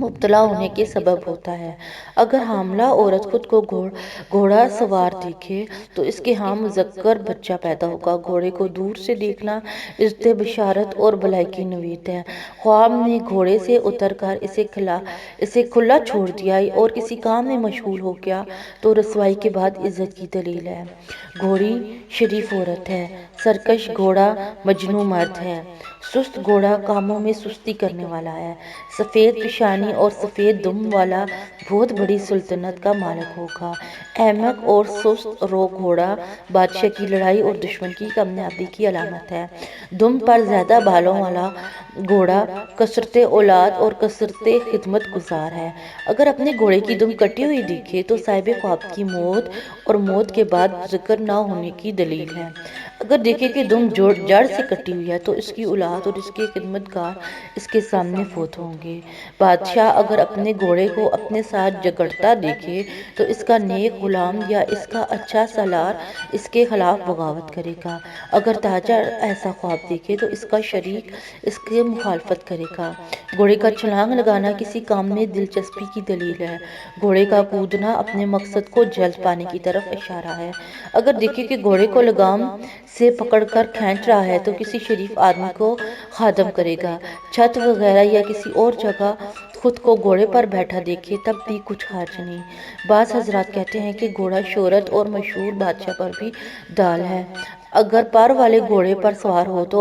مبتلا ہونے کے سبب ہوتا ہے۔ اگر حاملہ عورت خود کو گھوڑا سوار دیکھے تو اس کے ہاں مذکر بچہ پیدا ہوگا۔ گھوڑے کو دور سے دیکھنا عزت، بشارت اور بھلائی کی نوید ہے۔ خواب نے گھوڑے سے اتر کر اسے کھلا چھوڑ دیا اور کسی کام میں مشغول ہو گیا تو رسوائی کے بعد عزت کی دلیل ہے۔ گھوڑی شریف عورت ہے، سرکش گھوڑا مجنوں مرد ہے۔ سست گھوڑا کاموں میں سستی کرنے والا ہے۔ سفید پیشانی اور سفید دم والا بہت بڑی سلطنت کا مالک ہوگا۔ احمق اور سست رو گھوڑا بادشاہ کی لڑائی اور دشمن کی کامیابی کی علامت ہے۔ دم پر زیادہ بالوں والا گھوڑا کثرت اولاد اور کثرت خدمت گزار ہے۔ اگر اپنے گھوڑے کی دم کٹی ہوئی دیکھے تو صاحب خواب کی موت اور موت کے بعد ذکر نہ ہونے کی دلیل ہے۔ اگر دیکھے کہ دم جڑ سے کٹی ہوئی ہے تو اس کی اولاد اور اس کے خدمتگار اس کے سامنے فوت ہوں گے۔ بادشاہ اگر اپنے گھوڑے کو اپنے ساتھ جھگڑتا دیکھے تو اس کا نیک غلام یا اس کا اچھا سالار اس کے خلاف بغاوت کرے گا۔ اگر تاجر ایسا خواب دیکھے تو اس کا شریک اس کی مخالفت کرے گا۔ گھوڑے کا چھلانگ لگانا کسی کام میں دلچسپی کی دلیل ہے۔ گھوڑے کا کودنا اپنے مقصد کو جلد پانے کی طرف اشارہ ہے۔ اگر دیکھے کہ گھوڑے کو لگام سے پکڑ کر کھینچ رہا ہے تو کسی شریف آدمی کو خادم کرے گا۔ چھت وغیرہ یا کسی اور جگہ خود کو گھوڑے پر بیٹھا دیکھے تب بھی کچھ حرج نہیں۔ بعض حضرات کہتے ہیں کہ گھوڑا شہرت اور مشہور بادشاہ پر بھی ڈال ہے۔ اگر پر والے گھوڑے پر سوار ہو تو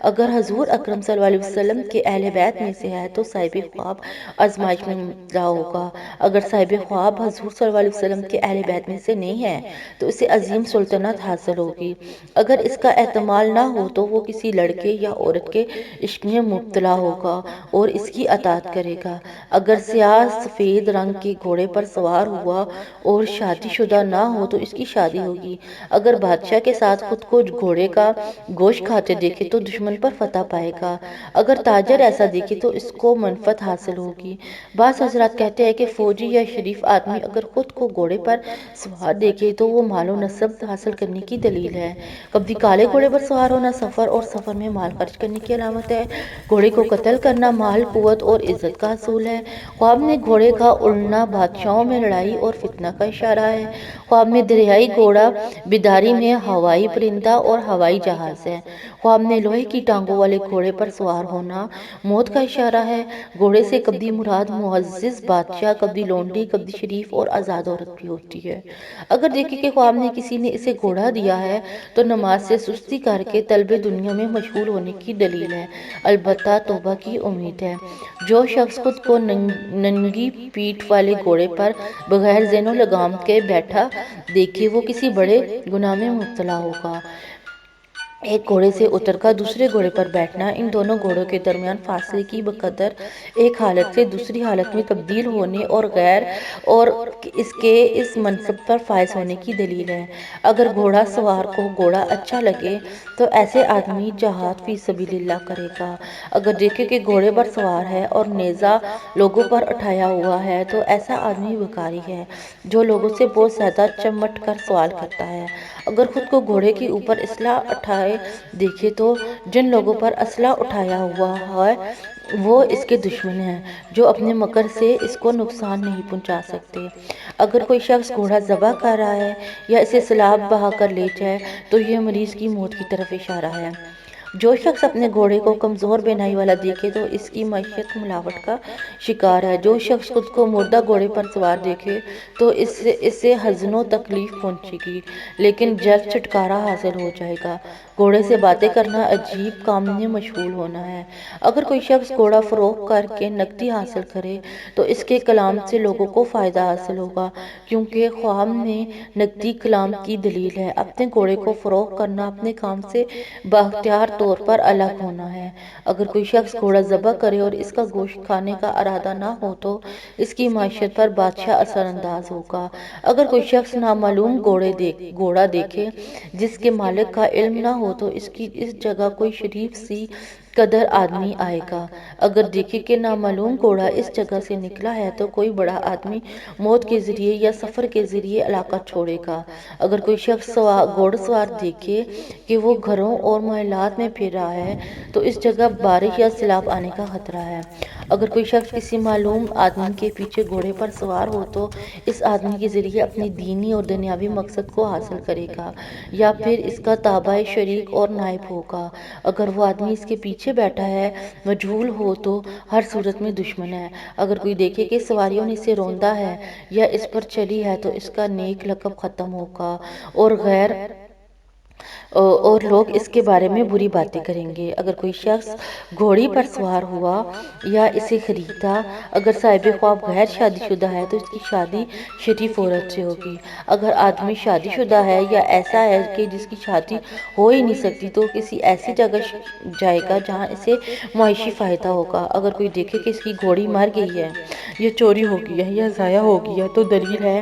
اگر حضور اکرم صلی اللہ علیہ وسلم کے اہل بیت میں سے ہے تو صاحب خواب آزمائش میں مبتلا ہوگا۔ اگر صاحب خواب حضور صلی اللہ علیہ وسلم کے اہل بیت میں سے نہیں ہے تو اسے عظیم سلطنت حاصل ہوگی۔ اگر اس کا احتمال نہ ہو تو وہ کسی لڑکے یا عورت کے عشق میں مبتلا ہوگا اور اس کی اطاعت کرے گا۔ اگر سیاہ سفید رنگ کے گھوڑے پر سوار ہوا اور شادی شدہ نہ ہو تو اس کی شادی ہوگی۔ اگر بادشاہ کے ساتھ خود کو گھوڑے کا گوشت کھاتے دیکھے تو دشمن پر فتح پائے گا۔ اگر تاجر ایسا دیکھے تو اس کو منفعت حاصل ہوگی۔ بعض حضرات کہتے ہیں کہ فوجی یا شریف آدمی اگر خود کو گھوڑے پر سوار دیکھے تو وہ مال و نسب حاصل کرنے کی دلیل ہے۔ کبھی کالے گھوڑے پر سوار ہونا سفر اور سفر میں مال خرچ کرنے کی علامت ہے۔ گھوڑے کو قتل کرنا مال، قوت اور عزت کا حصول ہے۔ خواب میں گھوڑے کا اڑنا بادشاہوں میں لڑائی اور فتنہ کا اشارہ ہے۔ خواب میں دریائی گھوڑا بیداری میں ہوائی پرندہ اور ہوائی جہاز ہے۔ خواب میں لوہے کی ٹانگوں والے گھوڑے پر سوار ہونا موت کا اشارہ ہے۔ گھوڑے سے کبھی مراد معزز بادشاہ، کبھی لونڈی، کبھی شریف اور آزاد عورت بھی ہوتی ہے۔ اگر دیکھے کہ خواب میں کسی نے اسے گھوڑا دیا ہے تو نماز سے سستی کر کے طلب دنیا میں مشغول ہونے کی دلیل ہے، البتہ توبہ کی امید ہے۔ جو شخص خود کو ننگی پیٹھ والے گھوڑے پر بغیر زین و لگام کے بیٹھا دیکھے وہ کسی بڑے گناہ میں مبتلا ہوگا۔ ایک گھوڑے سے اتر کر دوسرے گھوڑے پر بیٹھنا ان دونوں گھوڑوں کے درمیان فاصلے کی بقدر ایک حالت سے دوسری حالت میں تبدیل ہونے اور اس کے اس منصب پر فائز ہونے کی دلیل ہے۔ اگر گھوڑا سوار کو گھوڑا اچھا لگے تو ایسے آدمی جہاد فی سبیل اللہ کرے گا۔ اگر دیکھے کہ گھوڑے پر سوار ہے اور نیزہ لوگوں پر اٹھایا ہوا ہے تو ایسا آدمی بھکاری ہے جو لوگوں سے بہت زیادہ چمٹ کر سوال کرتا ہے۔ اگر خود کو گھوڑے کے اوپر اسلحہ اٹھائے دیکھے تو جن لوگوں پر اسلحہ اٹھایا ہوا ہے وہ اس کے دشمن ہیں جو اپنے مکر سے اس کو نقصان نہیں پہنچا سکتے۔ اگر کوئی شخص گھوڑا ذبح کر رہا ہے یا اسے سلاب بہا کر لے جائے تو یہ مریض کی موت کی طرف اشارہ ہے۔ جو شخص اپنے گھوڑے کو کمزور بینائی والا دیکھے تو اس کی معیشت ملاوٹ کا شکار ہے۔ جو شخص خود کو مردہ گھوڑے پر سوار دیکھے تو اسے حزن و تکلیف پہنچے گی لیکن جلد چھٹکارا حاصل ہو جائے گا۔ گھوڑے سے باتیں کرنا عجیب کام میں مشغول ہونا ہے۔ اگر کوئی شخص گھوڑا فروخت کر کے نقدی حاصل کرے تو اس کے کلام سے لوگوں کو فائدہ حاصل ہوگا کیونکہ خواب میں نقدی کلام کی دلیل ہے۔ اپنے گھوڑے کو فروخت کرنا اپنے کام سے بااختیار طور پر الگ ہونا ہے۔ اگر کوئی شخص گھوڑا ذبح کرے اور اس کا گوشت کھانے کا ارادہ نہ ہو تو اس کی معیشت پر بادشاہ اثر انداز ہوگا۔ اگر کوئی شخص نامعلوم گھوڑا دیکھے جس کے مالک کا علم نہ ہو تو اس جگہ کوئی شریف سی قدر آدمی آئے گا۔ اگر دیکھے کہ نامعلوم گھوڑا اس جگہ سے نکلا ہے تو کوئی بڑا آدمی موت کے ذریعے یا سفر کے ذریعے علاقہ چھوڑے گا۔ اگر کوئی شخص گھوڑ سوار دیکھے کہ وہ گھروں اور محلات میں پھر رہا ہے تو اس جگہ بارش یا سیلاب آنے کا خطرہ ہے۔ اگر کوئی شخص کسی معلوم آدمی کے پیچھے گھوڑے پر سوار ہو تو اس آدمی کے ذریعے اپنی دینی اور دنیاوی مقصد کو حاصل کرے گا یا پھر اس کا تابع، شریک اور نائب ہوگا۔ اگر وہ آدمی اس کے پیچھے بیٹھا ہے مجہول ہو تو ہر صورت میں دشمن ہے۔ اگر کوئی دیکھے کہ سواریوں نے اسے روندا ہے یا اس پر چڑھی ہے تو اس کا نیک لقب ختم ہوگا اور لوگ اس کے بارے میں بری باتیں کریں گے۔ اگر کوئی شخص گھوڑی پر سوار ہوا یا اسے خریدا، اگر صاحب خواب غیر شادی شدہ ہے تو اس کی شادی شریف عورت سے ہوگی۔ اگر آدمی شادی شدہ ہے یا ایسا ہے کہ جس کی شادی ہو ہی نہیں سکتی تو کسی ایسی جگہ جائے گا جہاں اسے معاشی فائدہ ہوگا۔ اگر کوئی دیکھے کہ اس کی گھوڑی مر گئی ہے یا چوری ہو گئی ہے یا ضائع ہو گئی ہے تو دلیل ہے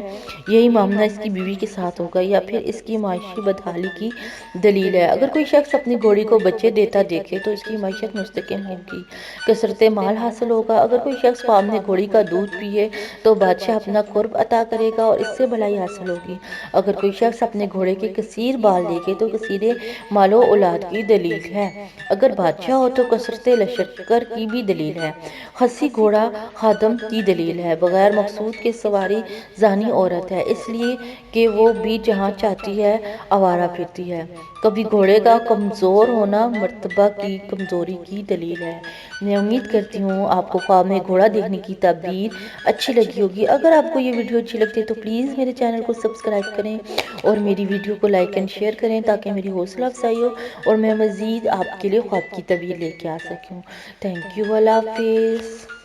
یہی معاملہ اس کی بیوی کے ساتھ ہوگا یا پھر اس کی معاشی بدحالی کی دلیل ہے۔ اگر کوئی شخص اپنی گھوڑی کو بچے دیتا دیکھے تو اس کی معیشت مستحکم ہوگی، کثرت مال حاصل ہوگا۔ اگر کوئی شخص خواب میں گھوڑی کا دودھ پیے تو بادشاہ اپنا قرب عطا کرے گا اور اس سے بھلائی حاصل ہوگی۔ اگر کوئی شخص اپنے گھوڑے کے کثیر بال دیکھے تو کثیر مال و اولاد کی دلیل ہے۔ اگر بادشاہ ہو تو کثرت لشکر کی بھی دلیل ہے۔ خصی گھوڑا خادم کی دلیل ہے۔ بغیر مقصود کے سواری زانی عورت ہے، اس لیے کہ وہ بھی جہاں چاہتی ہے آوارہ پھرتی ہے۔ کبھی گھوڑے کا کمزور ہونا مرتبہ کی کمزوری کی دلیل ہے۔ میں امید کرتی ہوں آپ کو خواب میں گھوڑا دیکھنے کی تعبیر اچھی لگی ہوگی۔ اگر آپ کو یہ ویڈیو اچھی لگتی ہے تو پلیز میرے چینل کو سبسکرائب کریں اور میری ویڈیو کو لائک اینڈ شیئر کریں تاکہ میری حوصلہ افزائی ہو اور میں مزید آپ کے لیے خواب کی تعبیر لے کے آ سکوں۔ تھینک یو، اللہ حافظ۔